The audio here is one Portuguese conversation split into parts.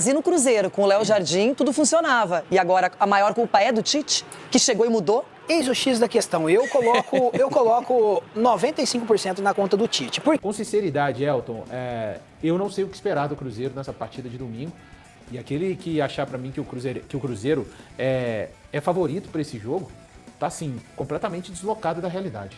E no Cruzeiro, com o Léo Jardim, tudo funcionava. E agora a maior culpa é do Tite, que chegou e mudou? Eis o X da questão. Eu coloco 95% na conta do Tite. Com sinceridade, Elton, eu não sei o que esperar do Cruzeiro nessa partida de domingo. E aquele que achar para mim que o Cruzeiro é favorito para esse jogo, tá assim, completamente deslocado da realidade.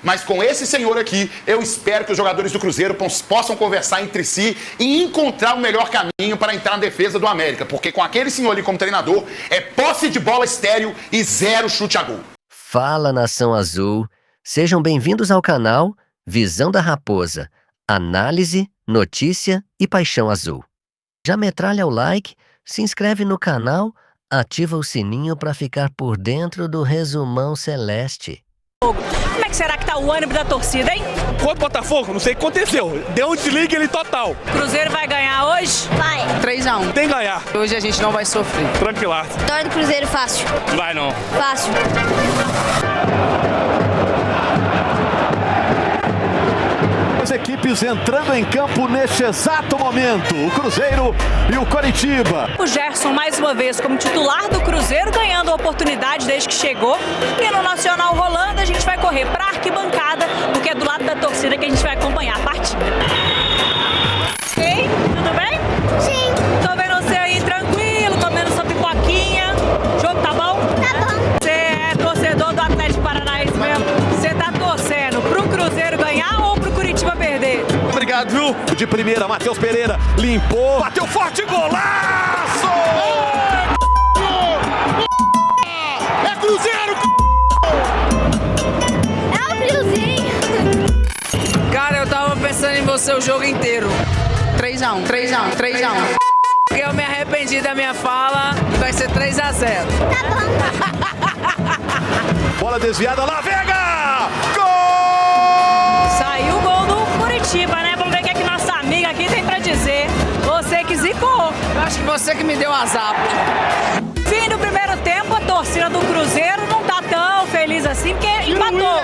Mas com esse senhor aqui, eu espero que os jogadores do Cruzeiro possam conversar entre si e encontrar o melhor caminho para entrar na defesa do América. Porque com aquele senhor ali como treinador, é posse de bola estéril e 0 chute a gol. Fala, Nação Azul. Sejam bem-vindos ao canal Visão da Raposa. Análise, notícia e paixão azul. Já metralha o like, se inscreve no canal, ativa o sininho para ficar por dentro do resumão celeste. Como é que será que tá o ânimo da torcida, hein? Contra o Botafogo, não sei o que aconteceu. Deu um desligue ali total. Cruzeiro vai ganhar hoje? Vai. 3-1. Tem que ganhar. Hoje a gente não vai sofrer. Tranquilaço. Vitória do Cruzeiro fácil. Não vai não. Fácil. As equipes entrando em campo neste exato momento, o Cruzeiro e o Coritiba. O Gerson, mais uma vez, como titular do Cruzeiro, ganhando a oportunidade desde que chegou. E no Nacional rolando, a gente vai correr para a arquibancada, porque é do lado da torcida que a gente vai acompanhar a partida. Ei, tudo bem? Sim. Tô vendo você aí tranquilo, comendo sua pipoquinha. O jogo tá bom? Tá bom. Você é torcedor do Atlético Paranaense mesmo? Você tá torcendo pro Cruzeiro ganhar ou pro Curitiba perder? Obrigado, viu? De primeira, Matheus Pereira limpou, bateu forte, golaço! É Cruzeiro! É o Cruzinho. Cara, eu tava pensando em você o jogo inteiro. 3-1, 3-1, 3-1. Porque eu me arrependi da minha fala, vai ser 3-0. Tá bom. Bola desviada, lá Vega! Gol! Saiu o gol do Curitiba, né? Vamos ver o que é que nossa amiga aqui tem pra dizer. Você que zicou. Eu acho que você que me deu azar. Fim do primeiro tempo, a torcida do Cruzeiro não tá tão feliz assim, porque empatou.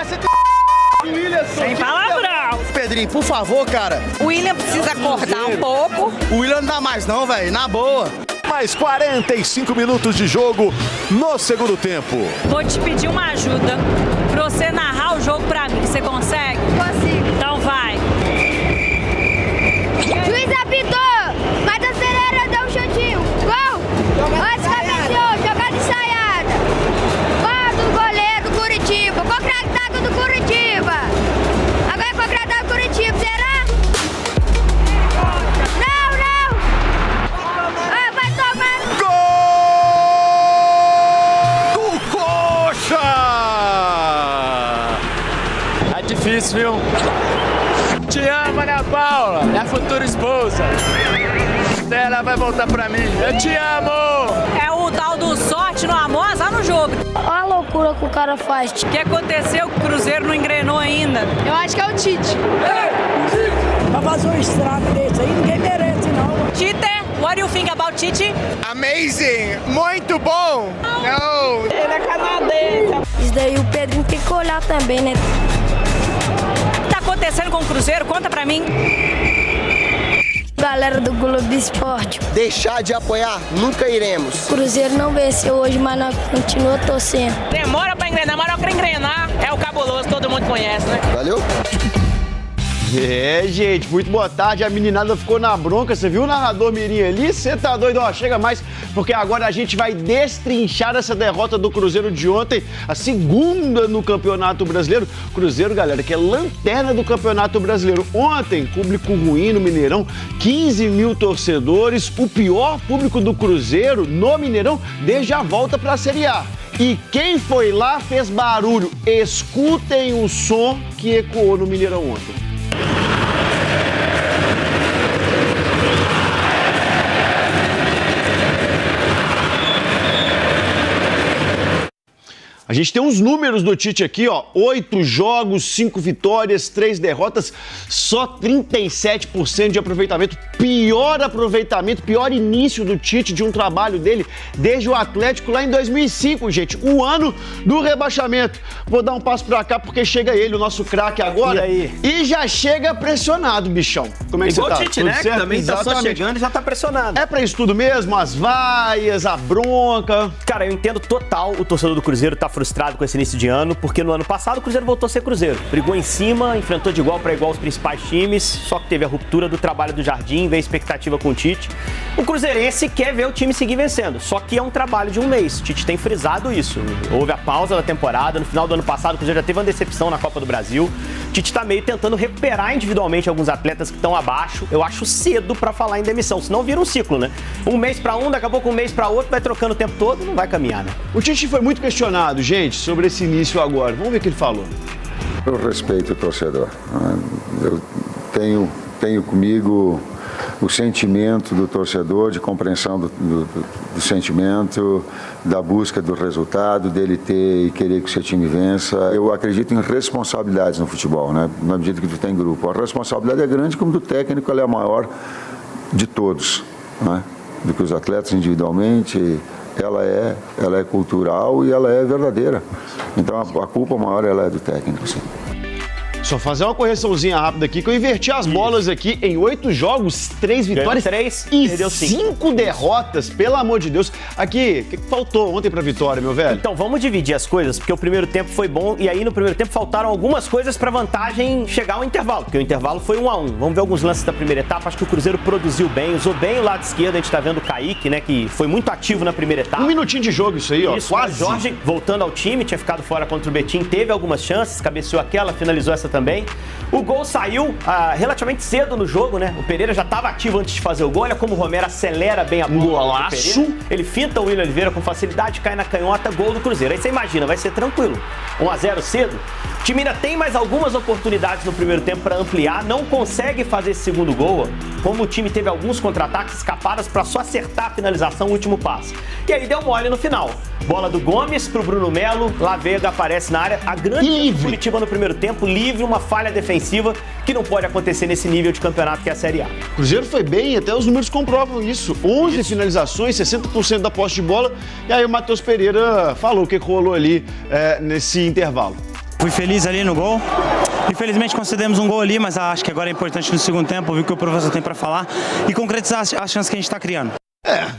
Sem palavrão. Pedrinho, por favor, cara. O William precisa acordar um pouco. O William não dá mais não, velho. Na boa. Mais 45 minutos de jogo no segundo tempo. Vou te pedir uma ajuda pra você narrar o jogo pra mim. Você consegue? Consigo. Então vai. Juiz apitou. Matheus Pereira deu um chutinho. Gol. Antes cabeceou. Jogada ensaiada. Gol do goleiro do Curitiba. Contra-ataque do Curitiba. Agora é contra-ataque do Curitiba. Será? Não, não. Ah, vai tomar. Gol do Coxa! É difícil, viu? Te amo, Ana Paula, minha futura esposa. Ela vai voltar pra mim. Eu te amo! É o tal do sorte no amor, azar no jogo. Olha a loucura que o cara faz. O que aconteceu? O Cruzeiro não engrenou ainda. Eu acho que é o Tite. Pra fazer um estrago desse aí, ninguém merece, não. Tite, what do you think about Tite? Amazing. Muito bom. Não. Ele é canadense. Isso daí o Pedrinho tem que olhar também, né? O que tá acontecendo com o Cruzeiro? Conta pra mim. Galera do Globo Esporte. Deixar de apoiar, nunca iremos. O Cruzeiro não venceu hoje, mas nós continua torcendo. Demora pra engrenar, mas pra engrenar é o cabuloso, todo mundo conhece, né? Valeu? É, gente, muito boa tarde. A meninada ficou na bronca. Você viu o narrador mirim ali? Você tá doido? Ó, chega mais, porque agora a gente vai destrinchar essa derrota do Cruzeiro de ontem, a segunda no Campeonato Brasileiro. Cruzeiro, galera, que é lanterna do Campeonato Brasileiro. Ontem, público ruim no Mineirão, 15 mil torcedores, o pior público do Cruzeiro no Mineirão desde a volta para a Série A. E quem foi lá fez barulho. Escutem o som que ecoou no Mineirão ontem. A gente tem uns números do Tite aqui, ó. 8 jogos, 5 vitórias, 3 derrotas, só 37% de aproveitamento. Pior aproveitamento, pior início do Tite de um trabalho dele desde o Atlético lá em 2005, gente. O ano do rebaixamento. Vou dar um passo pra cá porque chega ele, o nosso craque agora. E aí? E já chega pressionado, bichão. Como é que igual você tá? O Tite, né? Certo? Que também tá só chegando e já tá pressionado. É pra isso tudo mesmo? As vaias, a bronca? Cara, eu entendo total o torcedor do Cruzeiro tá frustrado com esse início de ano, porque no ano passado o Cruzeiro voltou a ser Cruzeiro. Brigou em cima, enfrentou de igual para igual os principais times, só que teve a ruptura do trabalho do Jardim, veio a expectativa com o Tite. O cruzeirense quer ver o time seguir vencendo, só que é um trabalho de um mês. O Tite tem frisado isso. Houve a pausa da temporada, no final do ano passado o Cruzeiro já teve uma decepção na Copa do Brasil. O Tite tá meio tentando recuperar individualmente alguns atletas que estão abaixo. Eu acho cedo para falar em demissão, senão vira um ciclo, né? Um mês para um, daqui a pouco um mês para outro, vai trocando o tempo todo, não vai caminhar, né? O Tite foi muito questionado, gente, sobre esse início agora. Vamos ver o que ele falou. Eu respeito o torcedor. Eu tenho comigo o sentimento do torcedor, de compreensão do sentimento, da busca do resultado, dele ter e querer que o seu time vença. Eu acredito em responsabilidades no futebol, né? Na medida que tu tem grupo. A responsabilidade é grande, como do técnico, ela é a maior de todos, né? Do que os atletas individualmente. Ela é cultural e ela é verdadeira. Então a culpa maior ela é do técnico, sim. Só fazer uma correçãozinha rápida aqui, que eu inverti as bolas aqui em 8 jogos, 3 vitórias 3, e perdeu 5 derrotas, pelo amor de Deus. Aqui, o que faltou ontem pra vitória, meu velho? Então, vamos dividir as coisas, porque o primeiro tempo foi bom e aí no primeiro tempo faltaram algumas coisas pra vantagem chegar ao intervalo, porque o intervalo foi 1-1. Vamos ver alguns lances da primeira etapa. Acho que o Cruzeiro produziu bem, usou bem o lado esquerdo. A gente tá vendo o Kaique, né, que foi muito ativo na primeira etapa. 1 minutinho de jogo isso aí, ó, isso, quase. O Jorge, voltando ao time, tinha ficado fora contra o Betim, teve algumas chances, cabeceou aquela, finalizou essa também. O gol saiu relativamente cedo no jogo, né? O Pereira já estava ativo antes de fazer o gol. Olha como o Romero acelera bem a bola. Golaço! Ele finta o William Oliveira com facilidade, cai na canhota, gol do Cruzeiro. Aí você imagina, vai ser tranquilo. 1-0 cedo. O time ainda tem mais algumas oportunidades no primeiro tempo para ampliar, não consegue fazer esse segundo gol. Como o time teve alguns contra-ataques escapados para só acertar a finalização, o último passe. E aí deu mole no final. Bola do Gomes pro Bruno Melo, La Vega aparece na área. A grande Curitiba no primeiro tempo, livre, uma falha defensiva que não pode acontecer nesse nível de campeonato que é a Série A. O Cruzeiro foi bem, até os números comprovam isso. 11 finalizações, 60% da posse de bola. E aí o Matheus Pereira falou o que rolou ali nesse intervalo. Fui feliz ali no gol. Infelizmente concedemos um gol ali, mas acho que agora é importante no segundo tempo ouvir o que o professor tem para falar e concretizar as chances que a gente está criando.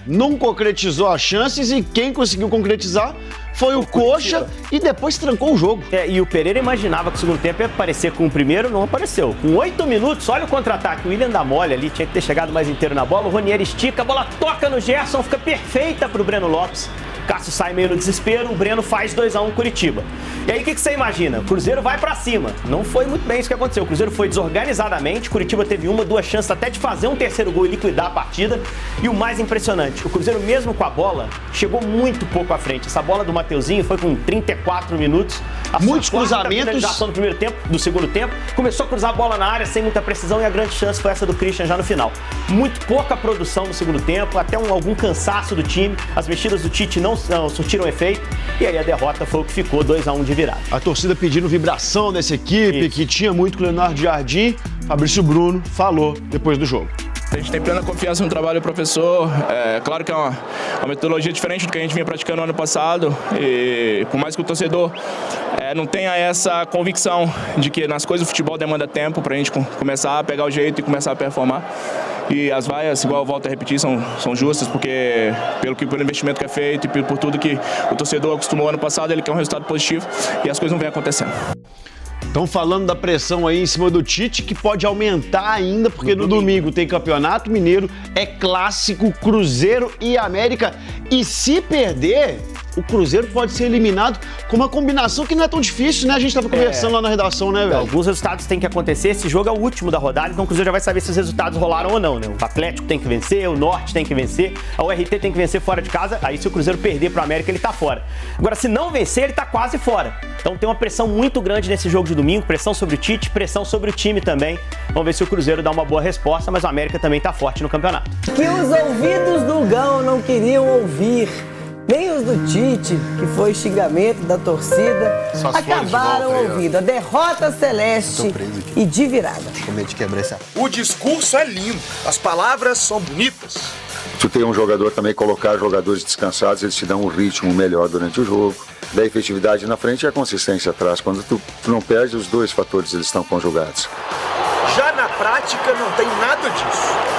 Não concretizou as chances e quem conseguiu concretizar foi o Coxa e depois trancou o jogo. E o Pereira imaginava que o segundo tempo ia aparecer com o primeiro, não apareceu. Com 8 minutos, olha o contra-ataque. O William dá mole ali, tinha que ter chegado mais inteiro na bola. O Ronieri estica, a bola toca no Gerson, fica perfeita pro Breno Lopes. Cássio sai meio no desespero, o Breno faz 2-1 Curitiba. E aí o que você imagina? O Cruzeiro vai pra cima. Não foi muito bem isso que aconteceu. O Cruzeiro foi desorganizadamente, Curitiba teve 1, 2 chances até de fazer um terceiro gol e liquidar a partida. E o mais impressionante, o Cruzeiro mesmo com a bola, chegou muito pouco à frente. Essa bola do Mateuzinho foi com 34 minutos. Muitos cruzamentos. Do primeiro tempo, do segundo tempo. Começou a cruzar a bola na área sem muita precisão e a grande chance foi essa do Christian já no final. Muito pouca produção no segundo tempo, até algum cansaço do time. As mexidas do Tite não surtiram efeito. E aí a derrota foi o que ficou 2-1 de virada. A torcida pedindo vibração dessa equipe, que tinha muito com o Leonardo Jardim. Fabrício Bruno falou depois do jogo. A gente tem plena confiança no trabalho do professor. Claro que é uma metodologia diferente do que a gente vinha praticando no ano passado. E por mais que o torcedor não tenha essa convicção de que nas coisas do futebol demanda tempo para a gente começar a pegar o jeito e começar a performar. E as vaias, igual eu volto a repetir, são justas, porque pelo investimento que é feito e por tudo que o torcedor acostumou ano passado, ele quer um resultado positivo e as coisas não vêm acontecendo. Estão falando da pressão aí em cima do Tite, que pode aumentar ainda, porque no domingo tem Campeonato Mineiro, é clássico, Cruzeiro e América. E se perder, o Cruzeiro pode ser eliminado com uma combinação que não é tão difícil, né? A gente estava conversando lá na redação, né, velho? Alguns resultados têm que acontecer. Esse jogo é o último da rodada, então o Cruzeiro já vai saber se os resultados rolaram ou não, né? O Atlético tem que vencer, o Norte tem que vencer, a URT tem que vencer fora de casa. Aí se o Cruzeiro perder pro América, ele tá fora. Agora, se não vencer, ele tá quase fora. Então tem uma pressão muito grande nesse jogo de domingo, pressão sobre o Tite, pressão sobre o time também. Vamos ver se o Cruzeiro dá uma boa resposta, mas o América também tá forte no campeonato. Que os ouvidos do Gão não queriam ouvir. Nem os do Tite, que foi xingamento da torcida, acabaram ouvindo a derrota celeste e de virada. O discurso é lindo, as palavras são bonitas. Tu tem um jogador também, colocar jogadores descansados, eles te dão um ritmo melhor durante o jogo. Da efetividade na frente e a consistência atrás. Quando tu não perde, os dois fatores eles estão conjugados. Já na prática não tem nada disso.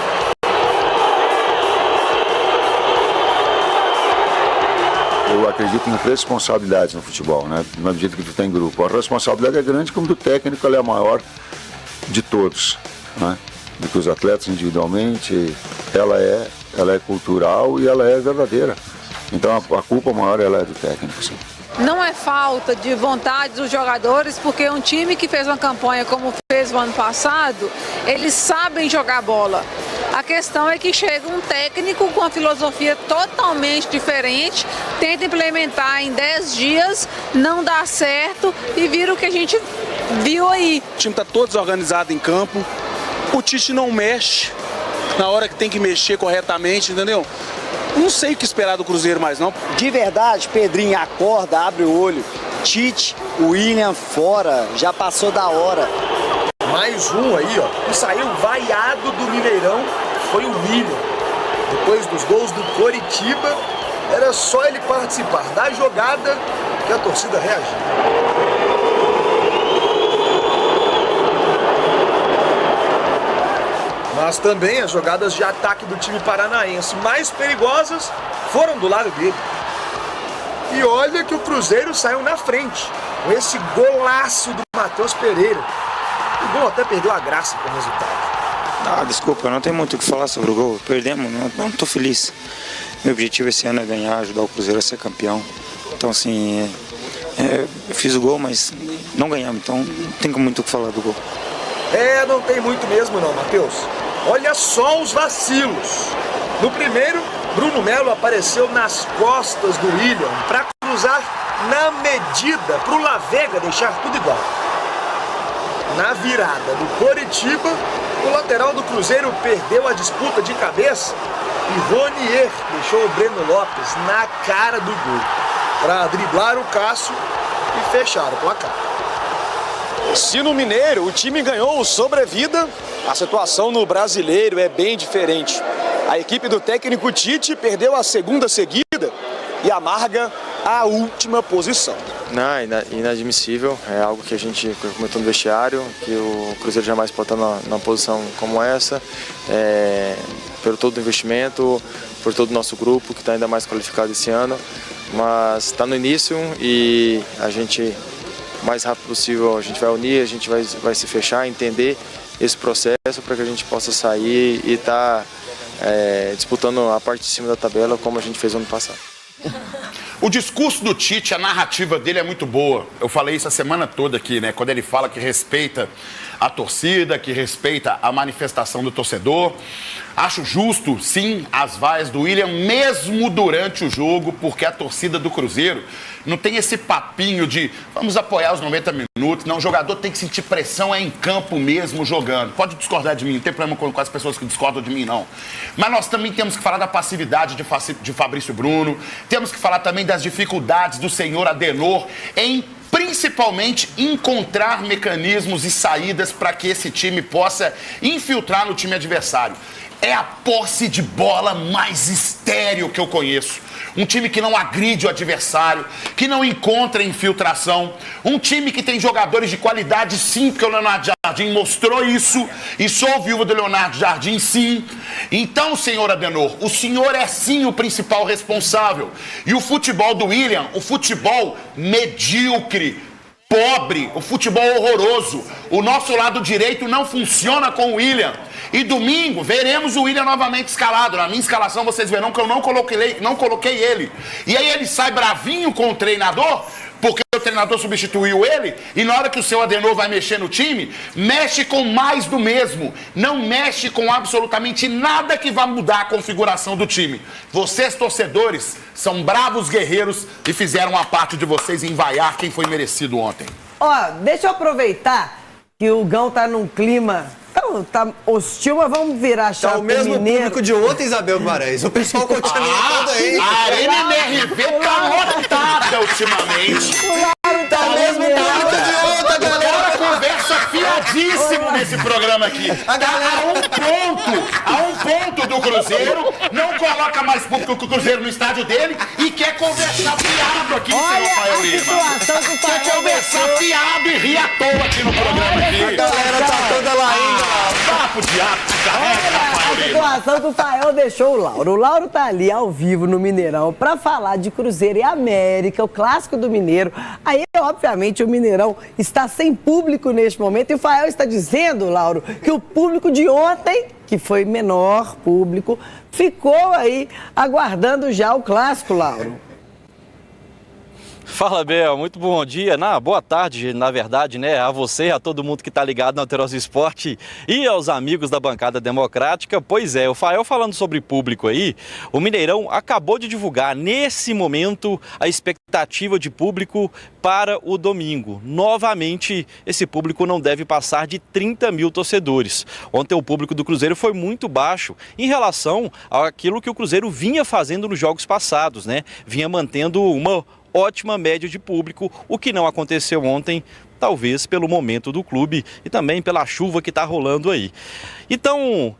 Eu acredito em responsabilidades no futebol, né? Na medida que tu tem grupo. A responsabilidade é grande, como do técnico, ela é a maior de todos, né? Do que os atletas individualmente, ela é cultural e ela é verdadeira. Então a culpa maior ela é do técnico, sim. Não é falta de vontade dos jogadores, porque um time que fez uma campanha como fez o ano passado, eles sabem jogar bola. A questão é que chega um técnico com uma filosofia totalmente diferente, tenta implementar em 10 dias, não dá certo e vira o que a gente viu aí. O time está todo desorganizado em campo, o Tite não mexe na hora que tem que mexer corretamente, entendeu? Não sei o que esperar do Cruzeiro mais não. De verdade, Pedrinho, acorda, abre o olho. Tite, William fora, já passou da hora. Mais um aí, ó, que saiu vaiado do Mineirão, foi o William. Depois dos gols do Coritiba, era só ele participar da jogada que a torcida reagiu. Mas também as jogadas de ataque do time paranaense mais perigosas foram do lado dele. E olha que o Cruzeiro saiu na frente, com esse golaço do Matheus Pereira. O gol até perdeu a graça com o resultado. Desculpa, não tem muito o que falar sobre o gol. Perdemos, não estou feliz. Meu objetivo esse ano é ganhar, ajudar o Cruzeiro a ser campeão. Então, assim, eu fiz o gol, mas não ganhamos. Então, não tem muito o que falar do gol. Não tem muito mesmo não, Matheus. Olha só os vacilos. No primeiro, Bruno Melo apareceu nas costas do William para cruzar na medida para o Lavega deixar tudo igual. Na virada do Coritiba, o lateral do Cruzeiro perdeu a disputa de cabeça e Ronier deixou o Breno Lopes na cara do gol para driblar o Cássio e fechar o placar. Se no Mineiro o time ganhou o sobrevida, a situação no Brasileiro é bem diferente. A equipe do técnico Tite perdeu a segunda seguida e amarga a última posição. Inadmissível, é algo que a gente comentou no vestiário, que o Cruzeiro jamais pode estar numa posição como essa, pelo todo o investimento, por todo o nosso grupo, que está ainda mais qualificado esse ano, mas está no início e a gente, o mais rápido possível, a gente vai unir, a gente vai se fechar, entender esse processo para que a gente possa sair e estar disputando a parte de cima da tabela como a gente fez ano passado. O discurso do Tite, a narrativa dele é muito boa. Eu falei isso a semana toda aqui, né? Quando ele fala que respeita a torcida, que respeita a manifestação do torcedor. Acho justo, sim, as vaias do William, mesmo durante o jogo, porque a torcida do Cruzeiro não tem esse papinho de vamos apoiar os 90 minutos. Não, o jogador tem que sentir pressão em campo mesmo jogando. Pode discordar de mim, não tem problema com as pessoas que discordam de mim, não. Mas nós também temos que falar da passividade de Fabrício Bruno, temos que falar também das dificuldades do senhor Adenor em principalmente encontrar mecanismos e saídas para que esse time possa infiltrar no time adversário. É a posse de bola mais estéril que eu conheço. Um time que não agride o adversário, que não encontra infiltração. Um time que tem jogadores de qualidade, sim, porque o Leonardo Jardim mostrou isso. E sou viúva do Leonardo Jardim, sim. Então, senhor Adenor, o senhor é sim o principal responsável. E o futebol do William, o futebol medíocre, pobre, o futebol horroroso. O nosso lado direito não funciona com o William. E domingo veremos o William novamente escalado. Na minha escalação vocês verão que eu não coloquei ele. E aí ele sai bravinho com o treinador, porque o treinador substituiu ele, e na hora que o seu Adenor vai mexer no time, mexe com mais do mesmo. Não mexe com absolutamente nada que vá mudar a configuração do time. Vocês, torcedores, são bravos guerreiros e fizeram a parte de vocês em vaiar quem foi merecido ontem. Deixa eu aproveitar que o Gão tá num clima tão Não, tá hostil, mas vamos virar a chave. Tá o mesmo público de ontem, Isabel Guimarães. O pessoal continua todo aí. A Arena MRV tá lotada ultimamente. Tá o mesmo público de ontem, galera. Conversa fiadíssimo nesse programa aqui. A galera... A um ponto do Cruzeiro, não coloca mais público que o Cruzeiro no estádio dele e quer conversar fiado aqui, senhor Rafael Lima. Quer conversar fiado e rir à toa aqui no programa aqui. A galera tá toda lá ainda. Papo de ato, carrega, Rafael Lima. A situação que o Fael deixou o Lauro. O Lauro tá ali ao vivo no Mineirão pra falar de Cruzeiro e América, o clássico do Mineiro. Aí, obviamente, o Mineirão está sem público neste momento e o Fael está dizendo, Lauro, que o público de ontem, que foi menor público, ficou aí aguardando já o clássico, Lauro. Fala, Bel, muito bom dia, boa tarde, na verdade, né, a você, a todo mundo que está ligado na Alterosa Esporte e aos amigos da bancada democrática. Pois é, o Fael falando sobre público aí, o Mineirão acabou de divulgar nesse momento a expectativa de público para o domingo. Novamente, esse público não deve passar de 30 mil torcedores. Ontem o público do Cruzeiro foi muito baixo em relação àquilo que o Cruzeiro vinha fazendo nos jogos passados, né, vinha mantendo uma ótima média de público, o que não aconteceu ontem, talvez pelo momento do clube e também pela chuva que está rolando aí. Então,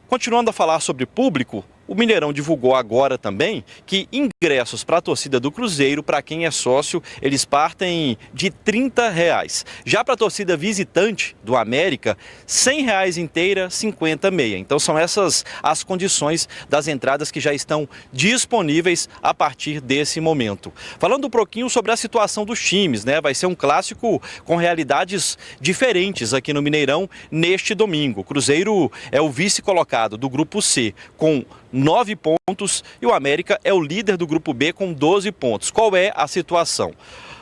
continuando a falar sobre público, o Mineirão divulgou agora também que ingressos para a torcida do Cruzeiro, para quem é sócio, eles partem de R$30. Já para a torcida visitante do América, R$100 inteira, 50 meia. Então são essas as condições das entradas que já estão disponíveis a partir desse momento. Falando um pouquinho sobre a situação dos times, né? Vai ser um clássico com realidades diferentes aqui no Mineirão neste domingo. O Cruzeiro é o vice-colocado do Grupo C com 9 pontos e o América é o líder do Grupo B com 12 pontos. Qual é a situação?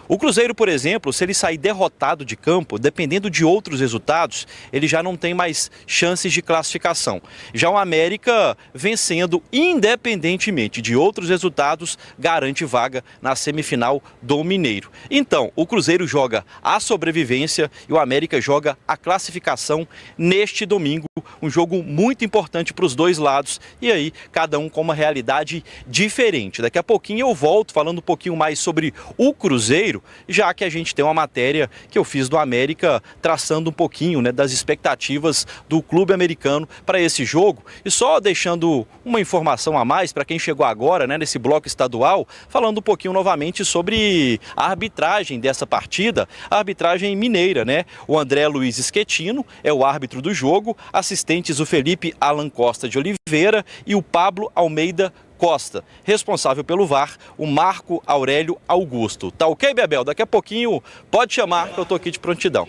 O Cruzeiro, por exemplo, se ele sair derrotado de campo, dependendo de outros resultados, ele já não tem mais chances de classificação. Já o América, vencendo independentemente de outros resultados, garante vaga na semifinal do Mineiro. Então, o Cruzeiro joga a sobrevivência e o América joga a classificação neste domingo. Um jogo muito importante para os dois lados e aí cada um com uma realidade diferente. Daqui a pouquinho eu volto falando um pouquinho mais sobre o Cruzeiro, já que a gente tem uma matéria que eu fiz do América traçando um pouquinho, né, das expectativas do clube americano para esse jogo. E só deixando uma informação a mais para quem chegou agora, né, nesse bloco estadual, falando um pouquinho novamente sobre a arbitragem dessa partida, a arbitragem mineira, né? O André Luiz Schettino é o árbitro do jogo, assistentes o Felipe Alan Costa de Oliveira e o Pablo Almeida Costa. Responsável pelo VAR, o Marco Aurélio Augusto. Tá ok, Bebel? Daqui a pouquinho pode chamar que eu tô aqui de prontidão.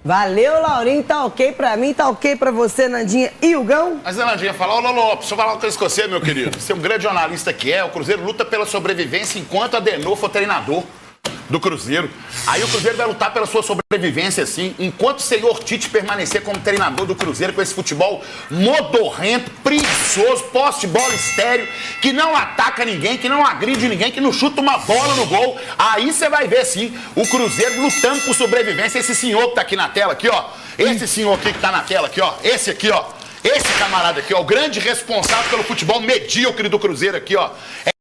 Valeu, Laurinho. Tá ok pra mim, tá ok pra você, Nandinha e o Gão? Mas, Nandinha, fala, ô Lolo, deixa eu falar uma coisa com você, meu querido. Você é um grande jornalista que é, o Cruzeiro luta pela sobrevivência enquanto Adenor for treinador do Cruzeiro. Aí o Cruzeiro vai lutar pela sua sobrevivência, sim, enquanto o senhor Tite permanecer como treinador do Cruzeiro com esse futebol modorrento, preguiçoso, posse de bola estéreo, que não ataca ninguém, que não agride ninguém, que não chuta uma bola no gol. Aí você vai ver, sim, o Cruzeiro lutando por sobrevivência. Esse senhor que tá aqui na tela, aqui, ó, esse senhor aqui que tá na tela, aqui, ó, esse aqui, ó, esse camarada aqui, ó, o grande responsável pelo futebol medíocre do Cruzeiro aqui, ó.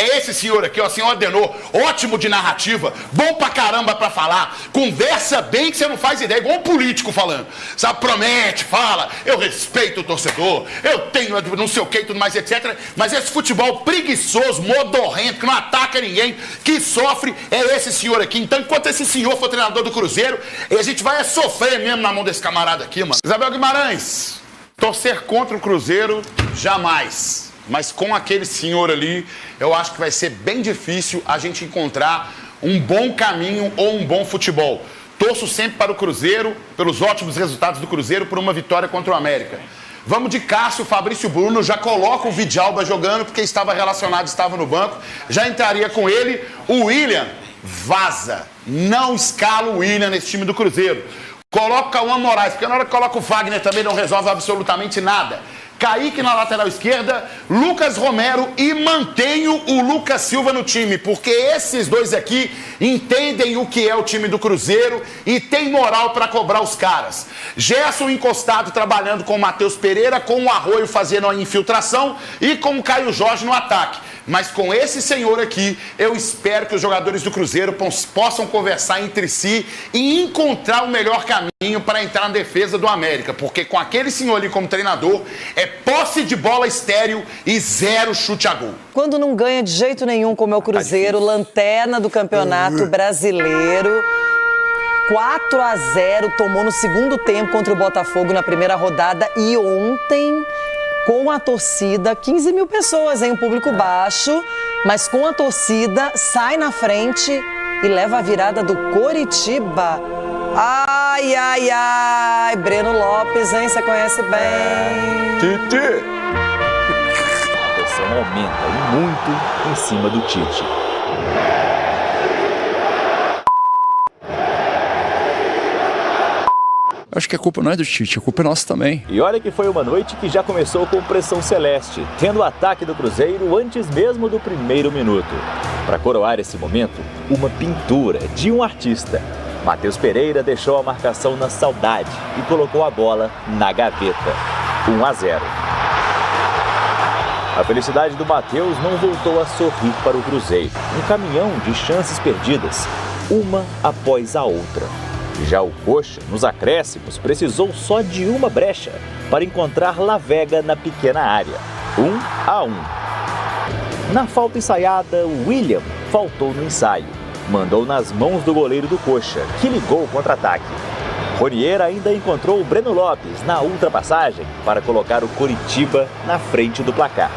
É esse senhor aqui, ó, senhor Adenor, ótimo de narrativa, bom pra caramba pra falar, conversa bem que você não faz ideia, igual um político falando, sabe, promete, fala, eu respeito o torcedor, eu tenho não sei o que e tudo mais, etc. Mas esse futebol preguiçoso, modorrento, que não ataca ninguém, que sofre, é esse senhor aqui. Então, enquanto esse senhor for treinador do Cruzeiro, a gente vai sofrer mesmo na mão desse camarada aqui, mano. Isabel Guimarães, torcer contra o Cruzeiro, jamais. Mas com aquele senhor ali, eu acho que vai ser bem difícil a gente encontrar um bom caminho ou um bom futebol. Torço sempre para o Cruzeiro, pelos ótimos resultados do Cruzeiro, por uma vitória contra o América. Vamos de Cássio, Fabrício Bruno, já coloca o Vidalba jogando, porque estava relacionado, estava no banco. Já entraria com ele. O William vaza. Não escala o William nesse time do Cruzeiro. Coloca o Cauã Moraes, porque na hora que coloca o Wagner também não resolve absolutamente nada. Kaique na lateral esquerda, Lucas Romero e mantenho o Lucas Silva no time, porque esses dois aqui entendem o que é o time do Cruzeiro e tem moral para cobrar os caras. Gerson encostado trabalhando com o Matheus Pereira, com o Arroio fazendo a infiltração e com o Caio Jorge no ataque. Mas com esse senhor aqui, eu espero que os jogadores do Cruzeiro possam conversar entre si e encontrar o melhor caminho para entrar na defesa do América. Porque com aquele senhor ali como treinador, é posse de bola estéril e 0 chute a gol. Quando não ganha de jeito nenhum, como é o Cruzeiro, lanterna do Campeonato Brasileiro. 4-0, tomou no segundo tempo contra o Botafogo na primeira rodada e ontem... com a torcida, 15 mil pessoas, hein? Um público baixo, mas com a torcida, sai na frente e leva a virada do Coritiba. Ai, ai, ai, Breno Lopes, hein? Você conhece bem. Tite! A pressão aumenta e muito em cima do Tite. Acho que a culpa não é do Tite, a culpa é nossa também. E olha que foi uma noite que já começou com pressão celeste, tendo o ataque do Cruzeiro antes mesmo do primeiro minuto. Para coroar esse momento, uma pintura de um artista. Matheus Pereira deixou a marcação na saudade e colocou a bola na gaveta. 1-0. A felicidade do Matheus não voltou a sorrir para o Cruzeiro. Um caminhão de chances perdidas, uma após a outra. Já o Coxa, nos acréscimos, precisou só de uma brecha para encontrar La Vega na pequena área. 1-1. Na falta ensaiada, William faltou no ensaio. Mandou nas mãos do goleiro do Coxa, que ligou o contra-ataque. Ronier ainda encontrou o Breno Lopes na ultrapassagem para colocar o Coritiba na frente do placar.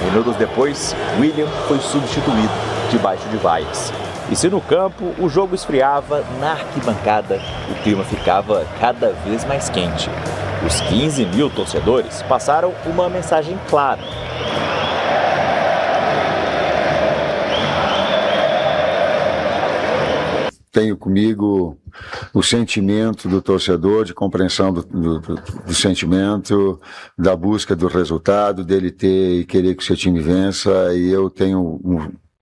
Minutos depois, William foi substituído debaixo de vaias. E se no campo o jogo esfriava, na arquibancada o clima ficava cada vez mais quente. Os 15 mil torcedores passaram uma mensagem clara. Tenho comigo o sentimento do torcedor, de compreensão do sentimento, da busca do resultado, dele ter e querer que o seu time vença, e eu tenho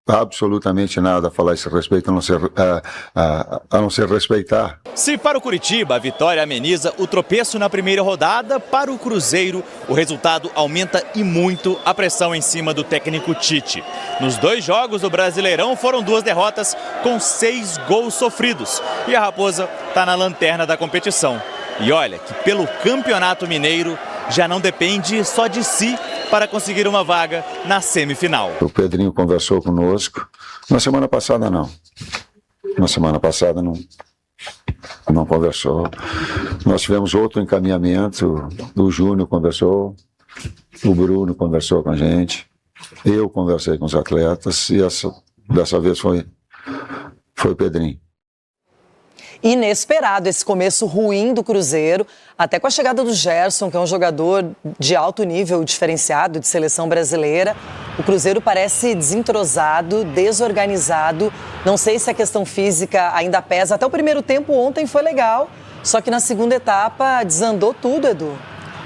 absolutamente nada a falar a esse respeito, a não ser respeitar. Se para o Coritiba a vitória ameniza o tropeço na primeira rodada, para o Cruzeiro o resultado aumenta e muito a pressão em cima do técnico Tite. Nos 2 jogos do Brasileirão foram 2 derrotas com 6 gols sofridos e a Raposa está na lanterna da competição. E olha que pelo Campeonato Mineiro já não depende só de si para conseguir uma vaga na semifinal. O Pedrinho conversou conosco. Na semana passada não. Na semana passada não conversou. Nós tivemos outro encaminhamento. O Júnior conversou. O Bruno conversou com a gente. Eu conversei com os atletas. E dessa vez foi o Pedrinho. Inesperado esse começo ruim do Cruzeiro, até com a chegada do Gerson, que é um jogador de alto nível, diferenciado, de seleção brasileira. O Cruzeiro parece desentrosado, desorganizado. Não sei se a questão física ainda pesa. Até o primeiro tempo ontem foi legal, só que na segunda etapa desandou tudo, Edu.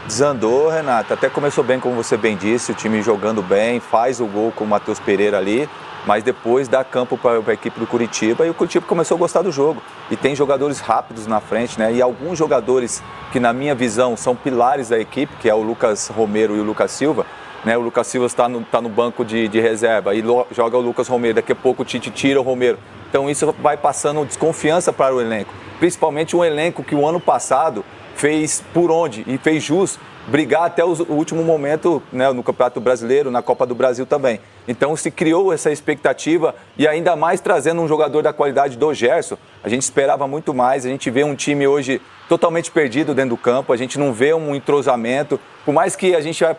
Desandou, Renata. Até começou bem, como você bem disse, o time jogando bem, faz o gol com o Matheus Pereira ali. Mas depois dá campo para a equipe do Coritiba e o Coritiba começou a gostar do jogo. E tem jogadores rápidos na frente, né? E alguns jogadores que, na minha visão, são pilares da equipe, que é o Lucas Romero e o Lucas Silva. Né? O Lucas Silva está no banco de reserva e joga o Lucas Romero. Daqui a pouco o Tite tira o Romero. Então isso vai passando desconfiança para o elenco. Principalmente um elenco que o ano passado fez por onde e fez jus brigar até o último momento, né, no Campeonato Brasileiro, na Copa do Brasil também. Então se criou essa expectativa e ainda mais trazendo um jogador da qualidade do Gerson, a gente esperava muito mais, a gente vê um time hoje totalmente perdido dentro do campo, a gente não vê um entrosamento, por mais que a gente vai,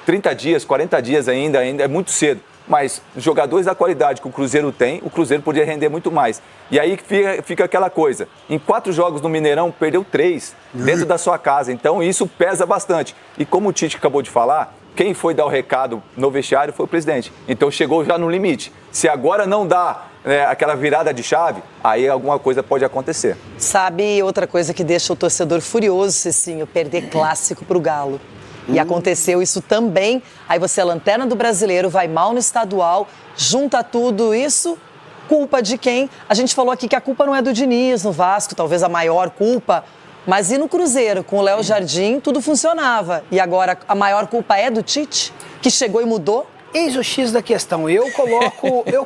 30 dias, 40 dias ainda é muito cedo. Mas jogadores da qualidade que o Cruzeiro tem, o Cruzeiro podia render muito mais. E aí fica aquela coisa, em 4 jogos no Mineirão, perdeu 3 dentro da sua casa. Então isso pesa bastante. E como o Tite acabou de falar, quem foi dar o recado no vestiário foi o presidente. Então chegou já no limite. Se agora não dá aquela virada de chave, aí alguma coisa pode acontecer. Sabe outra coisa que deixa o torcedor furioso, Cicinho? Perder clássico pro Galo. E aconteceu isso também. Aí você é lanterna do Brasileiro, vai mal no estadual, junta tudo isso, culpa de quem? A gente falou aqui que a culpa não é do Diniz no Vasco, talvez a maior culpa. Mas e no Cruzeiro, com o Léo Jardim, tudo funcionava. E agora a maior culpa é do Tite, que chegou e mudou? Eis o X da questão. Eu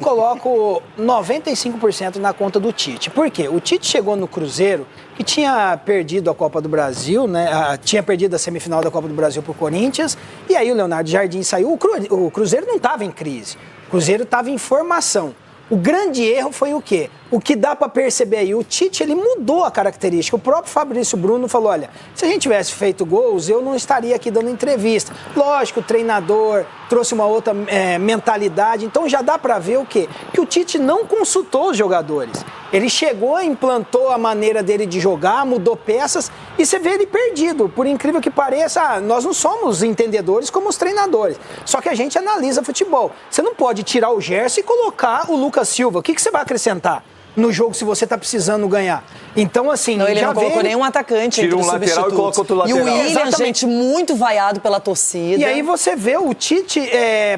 coloco 95% na conta do Tite. Por quê? O Tite chegou no Cruzeiro, que tinha perdido a Copa do Brasil, né? Tinha perdido a semifinal da Copa do Brasil pro Corinthians. E aí o Leonardo Jardim saiu. O Cruzeiro não estava em crise. O Cruzeiro estava em formação. O grande erro foi o quê? O que dá para perceber aí, o Tite, ele mudou a característica. O próprio Fabrício Bruno falou, olha, se a gente tivesse feito gols, eu não estaria aqui dando entrevista. Lógico, o treinador trouxe uma outra mentalidade, então já dá para ver o quê? Que o Tite não consultou os jogadores. Ele chegou, implantou a maneira dele de jogar, mudou peças e você vê ele perdido. Por incrível que pareça, nós não somos entendedores como os treinadores. Só que a gente analisa futebol. Você não pode tirar o Gerson e colocar o Lucas Silva. O que você vai acrescentar no jogo se você tá precisando ganhar? Então, assim... Não, ele não colocou nenhum atacante entre os substitutos. E coloca outro lateral. E o William, gente, muito vaiado pela torcida. E aí você vê o Tite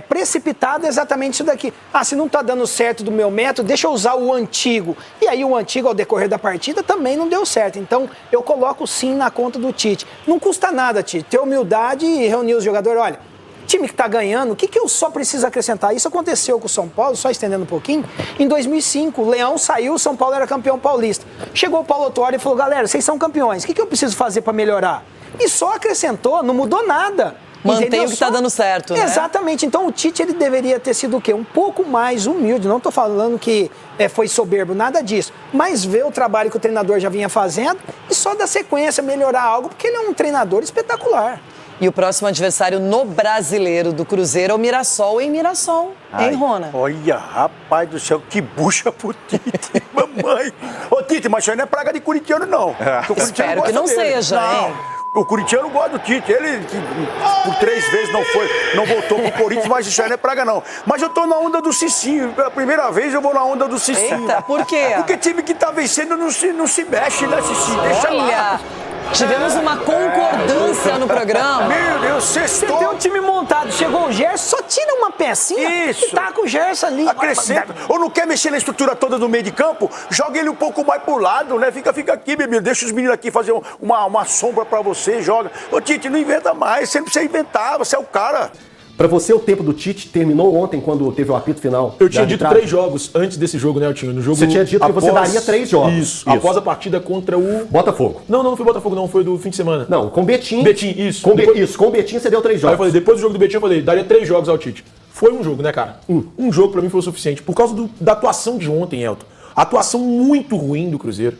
precipitado exatamente isso daqui. Ah, se não tá dando certo do meu método, deixa eu usar o antigo. E aí o antigo, ao decorrer da partida, também não deu certo. Então, eu coloco sim na conta do Tite. Não custa nada, Tite, ter humildade e reunir os jogadores. Olha, time que está ganhando, o que eu só preciso acrescentar? Isso aconteceu com o São Paulo, só estendendo um pouquinho. Em 2005, o Leão saiu, o São Paulo era campeão paulista. Chegou o Paulo Autuori e falou, galera, vocês são campeões, o que eu preciso fazer para melhorar? E só acrescentou, não mudou nada. Mantém entendeu? o que está dando certo, né? Exatamente. Então o Tite, ele deveria ter sido o quê? Um pouco mais humilde. Não estou falando que foi soberbo, nada disso. Mas ver o trabalho que o treinador já vinha fazendo e só dar sequência, melhorar algo, porque ele é um treinador espetacular. E o próximo adversário no Brasileiro do Cruzeiro é o Mirassol em Mirassol, hein, Rona? Olha, rapaz do céu, que bucha pro Tite, mamãe. Ô, Tite, mas isso aí não é praga de corintiano, não. Espero que não seja, hein? O corintiano gosta do Tite, ele por 3 vezes não voltou pro Corinthians, mas isso aí não é praga não. Mas eu tô na onda do Cicinho, pela primeira vez eu vou na onda do Cicinho. Eita, por quê? Porque time que tá vencendo não se mexe, né, Cicinho? Deixa lá. Tivemos uma concordância no programa. Meu Deus, você tem um time montado, chegou o Gerson, só tira uma pecinha e tá com o Gerson ali. Acrescenta. Ou não quer mexer na estrutura toda do meio de campo? Joga ele um pouco mais pro lado, né? Fica aqui, meu amigo. Deixa os meninos aqui fazer uma sombra pra você, joga. Ô, Tite, não inventa mais. Você não precisa inventar, você é o cara. Pra você, o tempo do Tite terminou ontem, quando teve o apito final? Eu tinha dito 3 jogos antes desse jogo, né, Eltinho? No jogo, você tinha dito que você daria 3 jogos. Isso. Após a partida contra o... Botafogo. Não foi Botafogo, não. Foi do fim de semana. Não, com o Betim. Betim, isso. Com o Betim você deu 3 jogos. Aí eu falei, depois do jogo do Betim, eu falei, daria 3 jogos ao Tite. Foi um jogo, né, cara? Um jogo pra mim foi o suficiente. Por causa da atuação de ontem, Elton. A atuação muito ruim do Cruzeiro.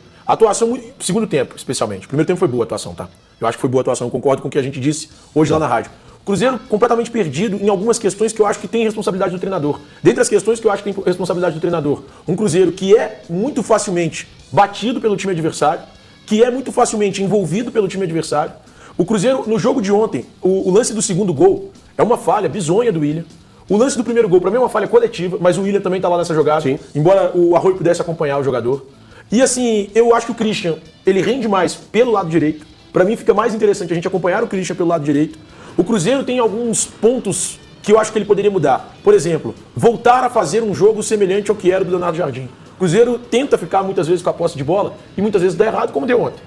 Segundo tempo, especialmente. Primeiro tempo foi boa a atuação, tá? Eu acho que foi boa a atuação. Eu concordo com o que a gente disse hoje lá na rádio. Cruzeiro completamente perdido em algumas questões que eu acho que tem responsabilidade do treinador. Dentre as questões que eu acho que tem responsabilidade do treinador, um Cruzeiro que é muito facilmente batido pelo time adversário, que é muito facilmente envolvido pelo time adversário. O Cruzeiro, no jogo de ontem, o lance do segundo gol é uma falha bizonha do William. O lance do primeiro gol, pra mim, é uma falha coletiva, mas o William também tá lá nessa jogada, sim, embora o Arroio pudesse acompanhar o jogador. E assim, eu acho que o Christian, ele rende mais pelo lado direito. Pra mim fica mais interessante a gente acompanhar o Christian pelo lado direito. O Cruzeiro tem alguns pontos que eu acho que ele poderia mudar. Por exemplo, voltar a fazer um jogo semelhante ao que era do Leonardo Jardim. O Cruzeiro tenta ficar muitas vezes com a posse de bola e muitas vezes dá errado, como deu ontem.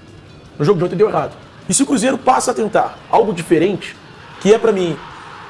No jogo de ontem deu errado. E se o Cruzeiro passa a tentar algo diferente, que é pra mim,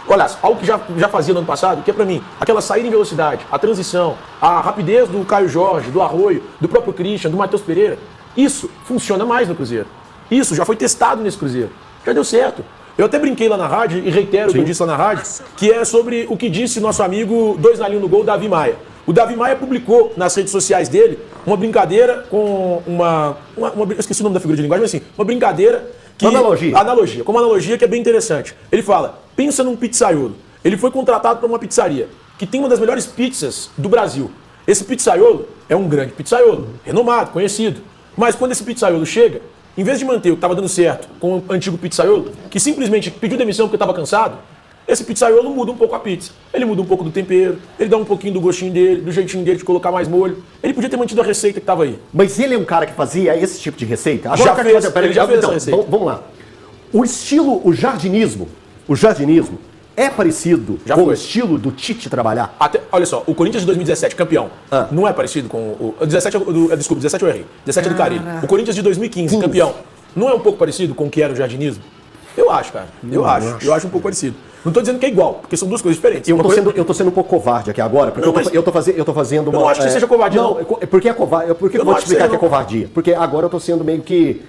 olha, algo que já fazia no ano passado, que é pra mim, aquela saída em velocidade, a transição, a rapidez do Caio Jorge, do Arroio, do próprio Christian, do Matheus Pereira, isso funciona mais no Cruzeiro. Isso já foi testado nesse Cruzeiro. Já deu certo. Eu até brinquei lá na rádio e reitero o que eu disse lá na rádio, que é sobre o que disse nosso amigo 2 na linha no gol, Davi Maia. O Davi Maia publicou nas redes sociais dele uma brincadeira com eu esqueci o nome da figura de linguagem, mas assim, uma brincadeira que... Analogia, com uma analogia que é bem interessante. Ele fala, pensa num pizzaiolo. Ele foi contratado para uma pizzaria que tem uma das melhores pizzas do Brasil. Esse pizzaiolo é um grande pizzaiolo, renomado, conhecido. Mas quando esse pizzaiolo chega, em vez de manter o que estava dando certo com o antigo pizzaiolo, que simplesmente pediu demissão porque estava cansado, Esse pizzaiolo muda um pouco a pizza. Ele muda um pouco do tempero, ele dá um pouquinho do gostinho dele, do jeitinho dele de colocar mais molho. Ele podia ter mantido a receita que tava aí. Mas ele é um cara que fazia esse tipo de receita? Já fez, ele já fez essa receita. Vamos lá. O estilo, o jardinismo é parecido com o estilo do Tite trabalhar? Olha só, o Corinthians de 2017, campeão, não é parecido com o... 17 eu errei. 17 é do Carille. O Corinthians de 2015, campeão, não é um pouco parecido com o que era o jardinismo? Eu acho, cara. Eu acho um pouco parecido. Não tô dizendo que é igual, porque são duas coisas diferentes. Eu tô sendo um pouco covarde aqui agora, porque eu tô fazendo uma... Eu não acho que seja covardia, não. Porque é covardia. Por que eu vou te explicar que é covardia? Porque agora eu tô sendo meio que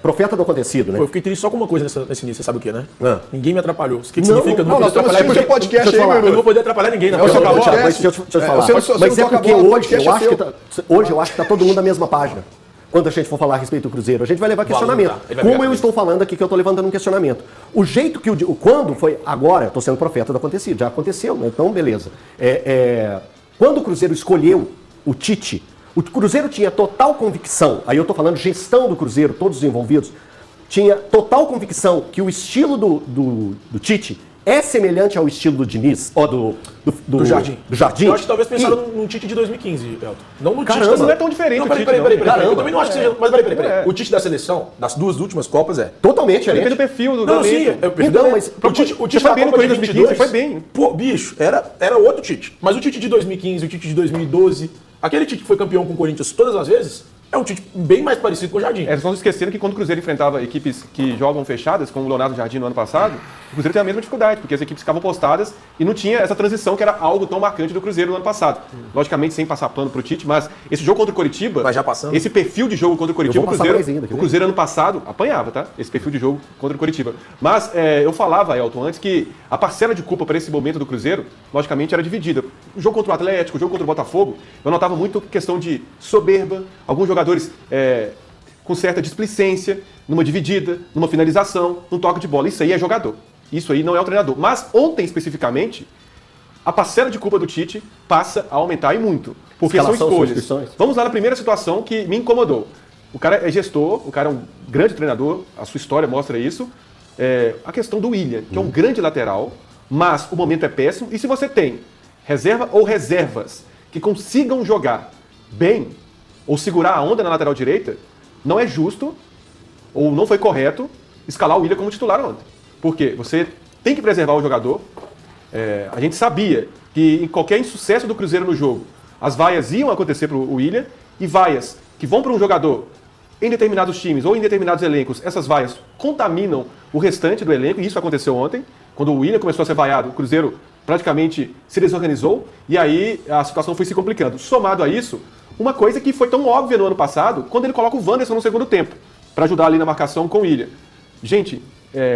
profeta do acontecido, né? Eu fiquei triste só com uma coisa nesse início, você sabe o que, né? Ninguém me atrapalhou. O que significa? Não, nós estamos assistindo podcast aí, eu não vou poder atrapalhar ninguém. Deixa eu te falar. Mas é porque hoje eu acho que tá todo mundo na mesma página. Quando a gente for falar a respeito do Cruzeiro, a gente vai levar questionamento. Como eu estou falando aqui, que eu estou levantando um questionamento. O jeito que quando foi agora, estou sendo profeta do acontecido, já aconteceu, né? Então beleza. Quando o Cruzeiro escolheu o Tite, o Cruzeiro tinha total convicção, aí eu estou falando gestão do Cruzeiro, todos os envolvidos, tinha total convicção que o estilo do Tite é semelhante ao estilo do Diniz, ou do Jardim. Eu acho que talvez pensaram no Tite de 2015, Elton. Não no Tite. Mas não é tão diferente. Não, peraí. Eu também não acho que seja. Mas peraí. O Tite da seleção, das duas últimas Copas, é totalmente diferente. Depende do perfil do Não, sim. Mas o Tite foi bem no Corinthians 2015, foi bem. Pô, bicho, era outro Tite. Mas o Tite de 2015, o Tite de 2012, aquele Tite que foi campeão com o Corinthians todas as vezes, é um Tite bem mais parecido com o Jardim. Eles estão esquecendo que quando o Cruzeiro enfrentava equipes que jogam fechadas, como o Leonardo Jardim no ano passado, o Cruzeiro tem a mesma dificuldade, porque as equipes ficavam postadas e não tinha essa transição que era algo tão marcante do Cruzeiro no ano passado. Logicamente, sem passar pano pro Tite, mas esse jogo contra o Coritiba, mas já passando. Esse perfil de jogo contra o Coritiba, o Cruzeiro ano passado apanhava, tá? Esse perfil de jogo contra o Coritiba. Mas eu falava, Elton, antes que a parcela de culpa para esse momento do Cruzeiro, logicamente, era dividida. O jogo contra o Atlético, o jogo contra o Botafogo, eu notava muito questão de soberba, alguns jogadores com certa displicência, numa dividida, numa finalização, num toque de bola. Isso aí é jogador. Isso aí não é o treinador. Mas ontem, especificamente, a parcela de culpa do Tite passa a aumentar e muito. Porque são escolhas. Vamos lá na primeira situação que me incomodou. O cara é gestor, o cara é um grande treinador, a sua história mostra isso. A questão do William, que é um grande lateral, mas o momento é péssimo. E se você tem reserva ou reservas que consigam jogar bem, ou segurar a onda na lateral direita, não é justo, ou não foi correto, escalar o William como titular ontem. Por quê? Você tem que preservar o jogador. A gente sabia que em qualquer insucesso do Cruzeiro no jogo, as vaias iam acontecer para o William, e vaias que vão para um jogador em determinados times ou em determinados elencos, essas vaias contaminam o restante do elenco, e isso aconteceu ontem. Quando o William começou a ser vaiado, o Cruzeiro praticamente se desorganizou, e aí a situação foi se complicando. Somado a isso, uma coisa que foi tão óbvia no ano passado, quando ele coloca o Wanderson no segundo tempo, para ajudar ali na marcação com o William. Gente,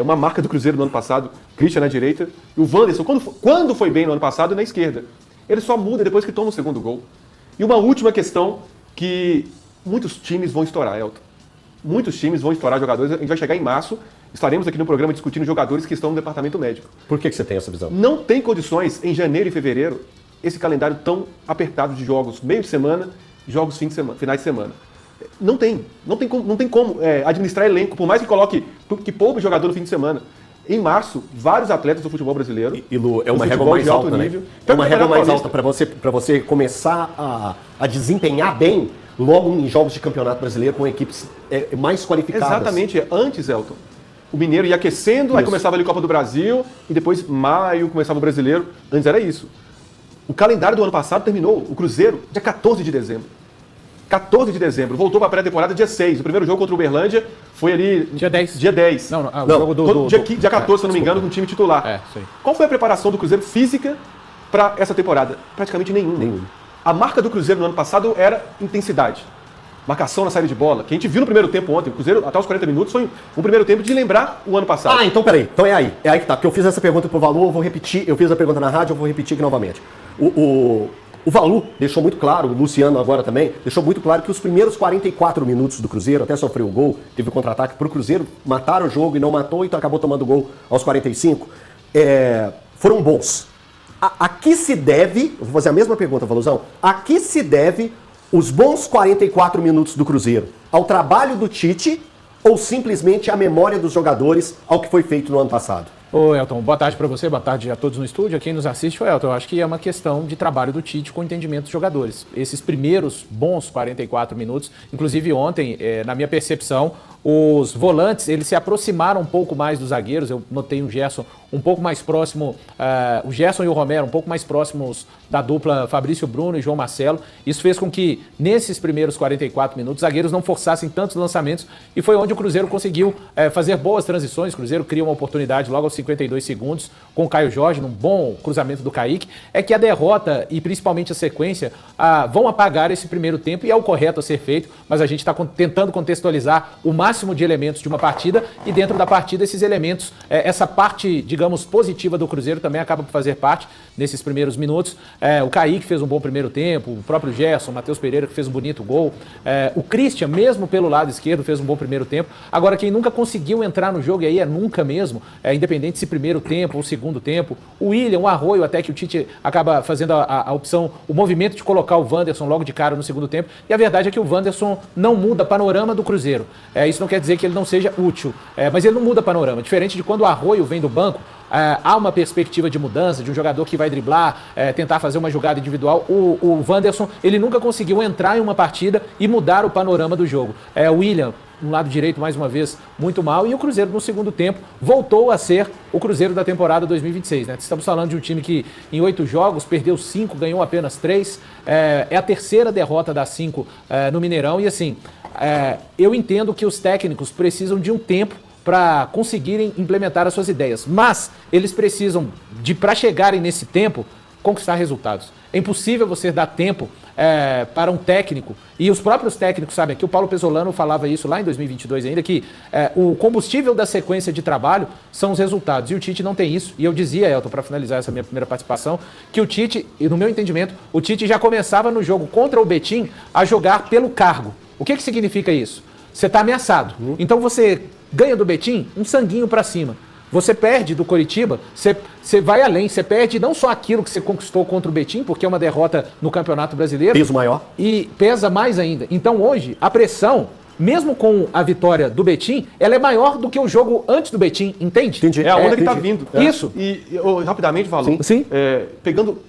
uma marca do Cruzeiro no ano passado, Christian na direita, e o Wanderson, quando foi bem no ano passado, na esquerda. Ele só muda depois que toma o segundo gol. E uma última questão que muitos times vão estourar, Elton. Muitos times vão estourar jogadores. A gente vai chegar em março, estaremos aqui no programa discutindo jogadores que estão no departamento médico. Por que você tem essa visão? Não tem condições, em janeiro e fevereiro, esse calendário tão apertado de jogos meio de semana, jogos finais de semana. Não tem como administrar elenco, por mais que poupe jogador no fim de semana. Em março, vários atletas do futebol brasileiro. E Lu, é uma régua mais alta, né? É uma régua mais alta para você começar a desempenhar bem logo em jogos de campeonato brasileiro com equipes mais qualificadas. Exatamente. Antes, Elton, o Mineiro ia aquecendo, isso. Aí começava ali a Copa do Brasil, e depois maio começava o Brasileiro. Antes era isso. O calendário do ano passado terminou, o Cruzeiro, dia 14 de dezembro. 14 de dezembro, voltou para a pré-temporada dia 6. O primeiro jogo contra o Uberlândia foi ali... Dia 10. Dia 10. Não, o jogo dia 14, se eu não me engano, com o time titular. Isso aí. Qual foi a preparação do Cruzeiro física para essa temporada? Praticamente nenhuma. A marca do Cruzeiro no ano passado era intensidade. Marcação na saída de bola, que a gente viu no primeiro tempo ontem. O Cruzeiro, até os 40 minutos, foi um primeiro tempo de lembrar o ano passado. Então peraí. Então é aí que tá. Porque eu fiz essa pergunta pro Valu, eu vou repetir. Eu fiz a pergunta na rádio, eu vou repetir aqui novamente. O Valu deixou muito claro, o Luciano agora também, deixou muito claro que os primeiros 44 minutos do Cruzeiro, até sofreu o gol, teve o contra-ataque pro Cruzeiro, mataram o jogo e não matou, então acabou tomando o gol aos 45, foram bons. A que se deve, eu vou fazer a mesma pergunta, Valuzão, a que se deve os bons 44 minutos do Cruzeiro? Ao trabalho do Tite ou simplesmente à memória dos jogadores ao que foi feito no ano passado? Ô Elton, boa tarde para você, boa tarde a todos no estúdio, a quem nos assiste. Ô Elton, eu acho que é uma questão de trabalho do Tite com o entendimento dos jogadores. Esses primeiros bons 44 minutos, inclusive ontem, na minha percepção, os volantes, eles se aproximaram um pouco mais dos zagueiros. Eu notei o Gerson um pouco mais próximo, o Gerson e o Romero um pouco mais próximos da dupla Fabrício Bruno e João Marcelo. Isso fez com que, nesses primeiros 44 minutos, os zagueiros não forçassem tantos lançamentos e foi onde o Cruzeiro conseguiu fazer boas transições. O Cruzeiro cria uma oportunidade logo aos 52 segundos com o Caio Jorge, num bom cruzamento do Kaique. É que a derrota e principalmente a sequência vão apagar esse primeiro tempo e é o correto a ser feito, mas a gente está tentando contextualizar o máximo de elementos de uma partida e dentro da partida esses elementos, essa parte, digamos, positiva do Cruzeiro também acaba por fazer parte nesses primeiros minutos. O Kaique fez um bom primeiro tempo, o próprio Gerson, o Matheus Pereira que fez um bonito gol, o Christian, mesmo pelo lado esquerdo, fez um bom primeiro tempo. Agora, quem nunca conseguiu entrar no jogo, e aí é nunca mesmo, independente se primeiro tempo ou segundo tempo, o William, o Arroio, até que o Tite acaba fazendo a opção, o movimento de colocar o Wanderson logo de cara no segundo tempo, e a verdade é que o Wanderson não muda panorama do Cruzeiro. Isso não quer dizer que ele não seja útil, mas ele não muda panorama. Diferente de quando o Arroio vem do banco, há uma perspectiva de mudança, de um jogador que vai driblar, tentar fazer uma jogada individual. O Wanderson, ele nunca conseguiu entrar em uma partida e mudar o panorama do jogo. O William, no lado direito, mais uma vez, muito mal. E o Cruzeiro, no segundo tempo, voltou a ser o Cruzeiro da temporada 2026. Né? Estamos falando de um time que, em 8 jogos, perdeu 5, ganhou apenas 3. É a terceira derrota das 5 no Mineirão. E, assim, eu entendo que os técnicos precisam de um tempo para conseguirem implementar as suas ideias. Mas eles precisam, para chegarem nesse tempo, conquistar resultados. É impossível você dar tempo para um técnico, e os próprios técnicos sabem, aqui o Paulo Pesolano falava isso lá em 2022 ainda, que o combustível da sequência de trabalho são os resultados, e o Tite não tem isso. E eu dizia, Elton, para finalizar essa minha primeira participação, que o Tite, e no meu entendimento, o Tite já começava no jogo contra o Betim a jogar pelo cargo. O que significa isso? Você está ameaçado. Então você ganha do Betim um sanguinho para cima. Você perde do Coritiba, você vai além, você perde não só aquilo que você conquistou contra o Betim, porque é uma derrota no Campeonato Brasileiro. Peso maior. E pesa mais ainda. Então hoje, a pressão, mesmo com a vitória do Betim, ela é maior do que o jogo antes do Betim, entende? Entendi. É a onda que está vindo. Isso. E rapidamente, Valor,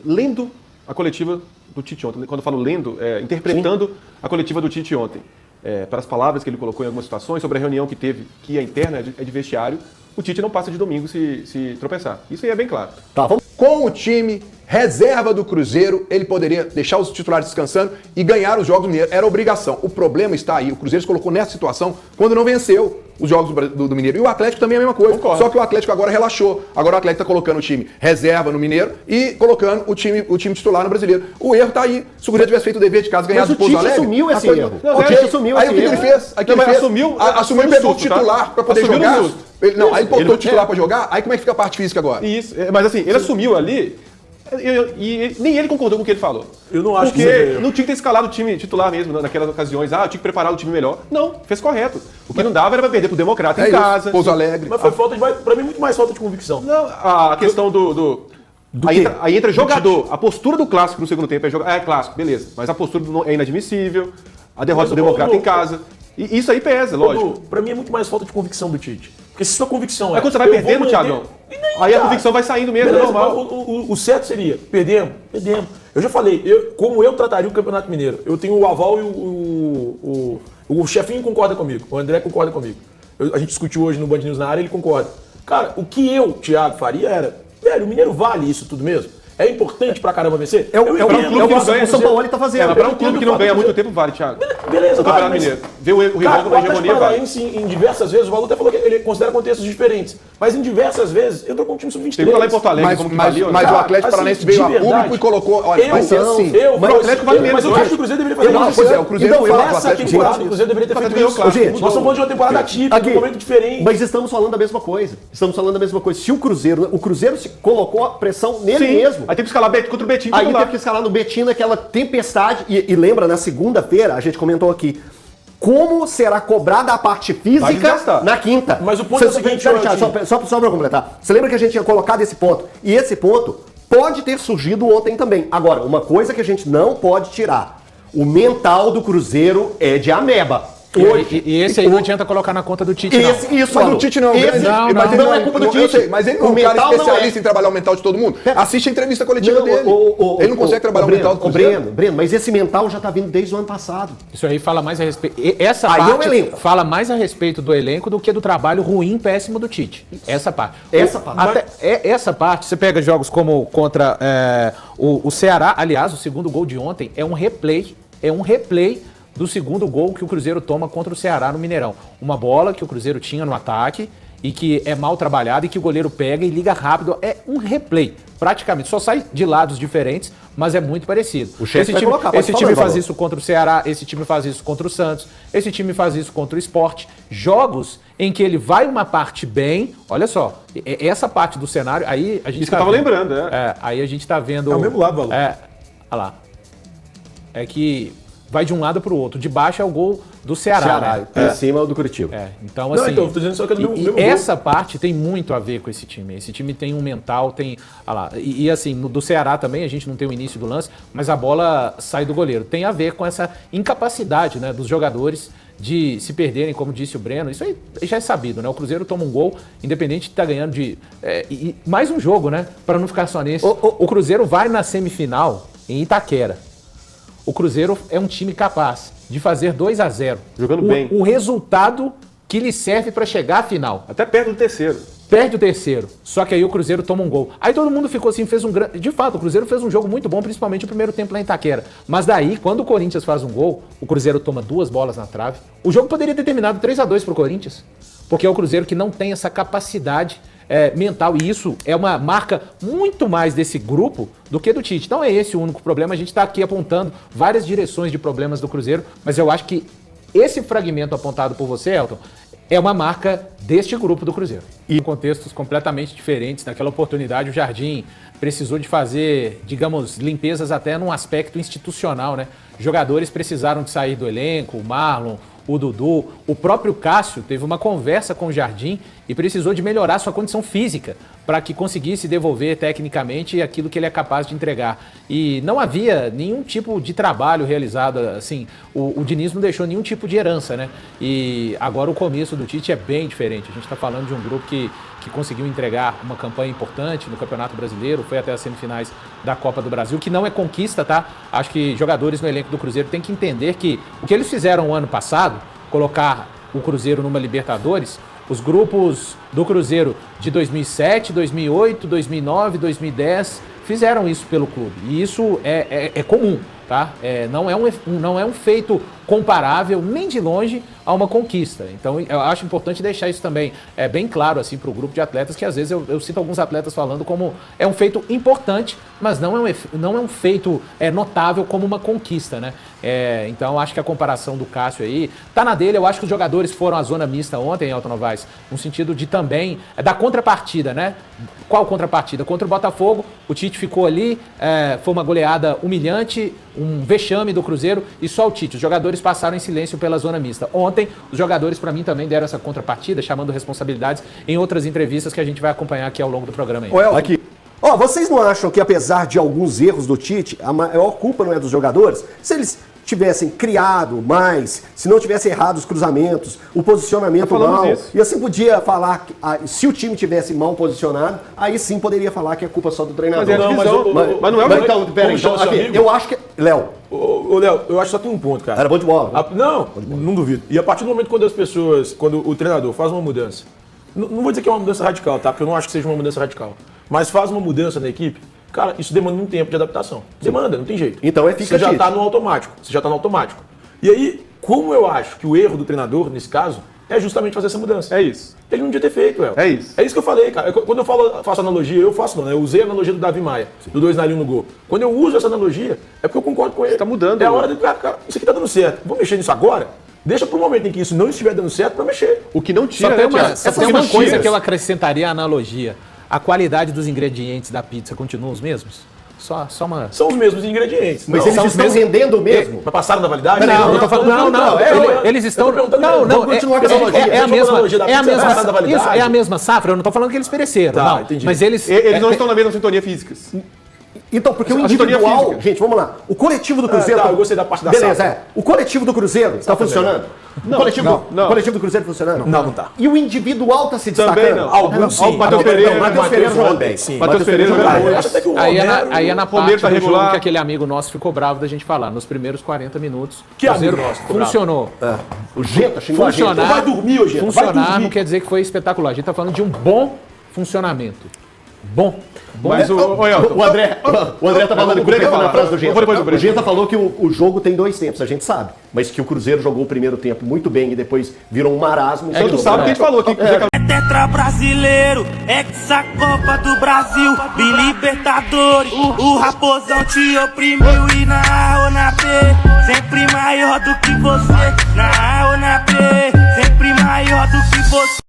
lendo a coletiva do Tite ontem, quando eu falo lendo, interpretando a coletiva do Tite ontem, para as palavras que ele colocou em algumas situações, sobre a reunião que teve, que é interna, é de vestiário, o Tite não passa de domingo se tropeçar. Isso aí é bem claro. Tá, com o time reserva do Cruzeiro, ele poderia deixar os titulares descansando e ganhar os jogos do Mineiro. Era obrigação. O problema está aí. O Cruzeiro se colocou nessa situação quando não venceu os jogos do Mineiro. E o Atlético também é a mesma coisa. Concordo. Só que o Atlético agora relaxou. Agora o Atlético está colocando o time reserva no Mineiro e colocando o time titular no Brasileiro. O erro está aí. Se o Cruzeiro tivesse feito o dever de casa, ganhado do Pouso Alegre... Mas o Tite assumiu esse erro. O Tite assumiu esse erro. Aí o que ele fez? Assumiu e pegou o titular para poder jogar. Aí botou o titular para jogar. Aí como é que fica a parte física agora? Isso. Mas assim, ele assumiu ali... E nem ele concordou com o que ele falou. Eu não acho porque não tinha que ter escalado o time titular mesmo naquelas ocasiões. Tinha que preparar o time melhor. Não, fez correto. O que não dava era pra perder pro Democrata em casa. Pouso Alegre. Mas foi pra mim, muito mais falta de convicção. Não, a questão aí entra jogador. A postura do Clássico no segundo tempo é jogar. Clássico, beleza. Mas a postura é inadmissível. A derrota do Democrata em casa. E isso aí pesa, lógico. Pra mim é muito mais falta de convicção do Tite. Porque se sua convicção quando você vai perdendo, Thiagão, aí a convicção vai saindo mesmo, é normal. O certo seria, perdemos. Eu já falei, como eu trataria o Campeonato Mineiro. Eu tenho o aval e o chefinho concorda comigo, o André concorda comigo. A gente discutiu hoje no Band News na área, ele concorda. Cara, o que eu, Thiago, faria era, velho, o Mineiro vale isso tudo mesmo? É importante pra caramba vencer? É o que o São Paulo está fazendo. Para um clube que não ganha muito tempo, vale, Thiago. Beleza, vale. Mineiro. Vê o rival com a hegemonia, vale. Em diversas vezes, o Valor até falou que ele considera contextos diferentes. Mas em diversas vezes, entrou com um time sub-23. Tem que falar em Porto Alegre, como que valia. Mas o Atlético Paranaense veio a público e colocou... Olha, vai ser assim. Mas o Atlético vale menos. Mas eu acho que o Cruzeiro deveria fazer isso. Pois é, o Cruzeiro fala com o Nessa temporada, o Cruzeiro deveria ter feito isso. Gente, nós estamos falando de uma temporada atípica, de um momento diferente. Mas estamos falando da mesma coisa. Se o Cruzeiro se colocou a pressão nele mesmo. Aí tem que escalar contra o Betim. Aí teve que escalar no Betim naquela tempestade. E lembra, na segunda-feira, a gente comentou aqui, como será cobrada a parte física na quinta. Mas o ponto é o seguinte... Só para completar. Você lembra que a gente tinha colocado esse ponto? E esse ponto pode ter surgido ontem também. Agora, uma coisa que a gente não pode tirar. O mental do Cruzeiro é de ameba. Hoje. E esse aí não adianta colocar na conta do Tite, não. Isso do Tite não. Mas não é culpa do Tite. Mas ele não é um cara especialista em trabalhar o mental de todo mundo. Assiste a entrevista coletiva dele. Ele não consegue trabalhar o mental do Cruzeiro. Breno, mas esse mental já tá vindo desde o ano passado. Isso aí fala mais a respeito... Essa parte fala mais a respeito do elenco do que do trabalho ruim, péssimo do Tite. Essa parte. Essa parte, você pega jogos como contra o Ceará. Aliás, o segundo gol de ontem é um replay do segundo gol que o Cruzeiro toma contra o Ceará no Mineirão. Uma bola que o Cruzeiro tinha no ataque e que é mal trabalhada e que o goleiro pega e liga rápido. É um replay, praticamente. Só sai de lados diferentes, mas é muito parecido. Esse time faz isso contra o Ceará, esse time faz isso contra o Santos, esse time faz isso contra o Sport. Jogos em que ele vai uma parte bem, olha só, essa parte do cenário, aí a gente isso que eu tava lembrando, aí a gente tá vendo... É o mesmo lado, Valor. Olha lá. É que... vai de um lado para o outro. De baixo é o gol do Ceará. Em cima é o do Curitiba. Então, assim, tô dizendo só que é do mesmo essa parte tem muito a ver com esse time. Esse time tem um mental, tem... E assim, no do Ceará também, a gente não tem o início do lance, mas a bola sai do goleiro. Tem a ver com essa incapacidade, né, dos jogadores de se perderem, como disse o Breno. Isso aí já é sabido, né? O Cruzeiro toma um gol, independente de estar ganhando de... mais um jogo, né? Para não ficar só nesse. O Cruzeiro vai na semifinal em Itaquera. O Cruzeiro é um time capaz de fazer 2-0. Jogando bem. O resultado que lhe serve para chegar à final. Até perde o terceiro. Perde o terceiro. Só que aí o Cruzeiro toma um gol. Aí todo mundo ficou assim, fez um grande... De fato, o Cruzeiro fez um jogo muito bom, principalmente o primeiro tempo lá em Itaquera. Mas daí, quando o Corinthians faz um gol, o Cruzeiro toma 2 bolas na trave. O jogo poderia ter terminado 3-2 pro Corinthians. Porque é o Cruzeiro que não tem essa capacidade mental, e isso é uma marca muito mais desse grupo do que do Tite. Não é esse o único problema, a gente está aqui apontando várias direções de problemas do Cruzeiro, mas eu acho que esse fragmento apontado por você, Elton, é uma marca deste grupo do Cruzeiro. E em contextos completamente diferentes, naquela oportunidade o Jardim precisou de fazer, digamos, limpezas até num aspecto institucional, né? Jogadores precisaram de sair do elenco, o Marlon, o Dudu, o próprio Cássio teve uma conversa com o Jardim e precisou de melhorar sua condição física para que conseguisse devolver tecnicamente aquilo que ele é capaz de entregar. E não havia nenhum tipo de trabalho realizado, assim, o Diniz não deixou nenhum tipo de herança, né? E agora o começo do Tite é bem diferente. A gente está falando de um grupo que conseguiu entregar uma campanha importante no Campeonato Brasileiro, foi até as semifinais da Copa do Brasil, que não é conquista, tá? Acho que jogadores no elenco do Cruzeiro têm que entender que o que eles fizeram o ano passado, colocar o Cruzeiro numa Libertadores, os grupos do Cruzeiro de 2007, 2008, 2009, 2010 fizeram isso pelo clube. E isso é comum, tá? Não é um feito comparável, nem de longe, a uma conquista. Então, eu acho importante deixar isso também bem claro assim, para o grupo de atletas, que às vezes eu sinto alguns atletas falando como é um feito importante, mas não é um feito notável como uma conquista, né? Então, acho que a comparação do Cássio aí tá na dele. Eu acho que os jogadores foram à zona mista ontem, Elton Novaes, no sentido de também da contrapartida, né? Qual contrapartida? Contra o Botafogo, o Tite ficou ali, foi uma goleada humilhante, um vexame do Cruzeiro, e só o Tite. Os jogadores passaram em silêncio pela zona mista. Ontem, os jogadores, para mim, também deram essa contrapartida, chamando responsabilidades em outras entrevistas que a gente vai acompanhar aqui ao longo do programa. Aqui. Vocês não acham que, apesar de alguns erros do Tite, a maior culpa não é dos jogadores? Se eles tivessem criado mais, se não tivessem errado os cruzamentos, o posicionamento mal, e assim podia falar que se o time tivesse mal posicionado, aí sim poderia falar que é culpa só do treinador. Mas não é uma... Então, peraí, eu acho que... Léo, Léo, eu acho que só tem um ponto, cara. Era bom de bola. Não duvido. E a partir do momento quando o treinador faz uma mudança, não vou dizer que é uma mudança radical, tá? Porque eu não acho que seja uma mudança radical. Mas faz uma mudança na equipe, cara, isso demanda um tempo de adaptação. Demanda, não tem jeito. Então Você já tá no automático. E aí, como eu acho que o erro do treinador, nesse caso, é justamente fazer essa mudança. É isso. Ele não devia ter feito, Léo. É isso. É isso que eu falei, cara. Quando eu faço analogia, eu usei a analogia do Davi Maia, do 2-1 no gol. Quando eu uso essa analogia, é porque eu concordo com ele. Você tá mudando. É a hora de, cara, isso aqui tá dando certo. Vou mexer nisso agora? Deixa pro momento em que isso não estiver dando certo pra mexer. O que não tira, Só tem uma coisa que eu acrescentaria à analogia. A qualidade dos ingredientes da pizza continua os mesmos? Só uma... São os mesmos ingredientes. Mas eles estão rendendo mesmo? Mas passaram da validade? Não tô falando... Não. Eles estão... Não, continuar com essa analogia. É a mesma safra. Eu não tô falando que eles pereceram. Tá, entendi. Mas eles não estão na mesma sintonia física. Então, porque o individual... Gente, vamos lá. O coletivo do Cruzeiro... eu gostei da parte da Beleza, sala. O coletivo do Cruzeiro está funcionando? Não, o coletivo do Cruzeiro funcionando? Não tá. E o individual está se destacando? Também não. Alguns sim. O Matheus Pereira jogando bem. Matheus Pereira jogando bem. Aí é na parte do jogo que aquele amigo nosso ficou bravo da gente falar. Nos primeiros 40 minutos, que o Cruzeiro amigo nosso funcionou. O Genta xingou a gente. Vai dormir, Genta. Funcionar não quer dizer que foi espetacular. A gente está falando de um bom funcionamento. Bom. Mas o André tá falando, completando a frase do Genta. O Genta falou que o jogo tem 2 tempos, a gente sabe. Mas que o Cruzeiro jogou o primeiro tempo muito bem e depois virou um marasmo. Tu sabe o que a gente falou aqui. É tetra brasileiro, Copa do Brasil, Libertadores. O Raposão te oprimiu e na A ou na B, sempre maior do que você. Na A ou na B, sempre maior do que você.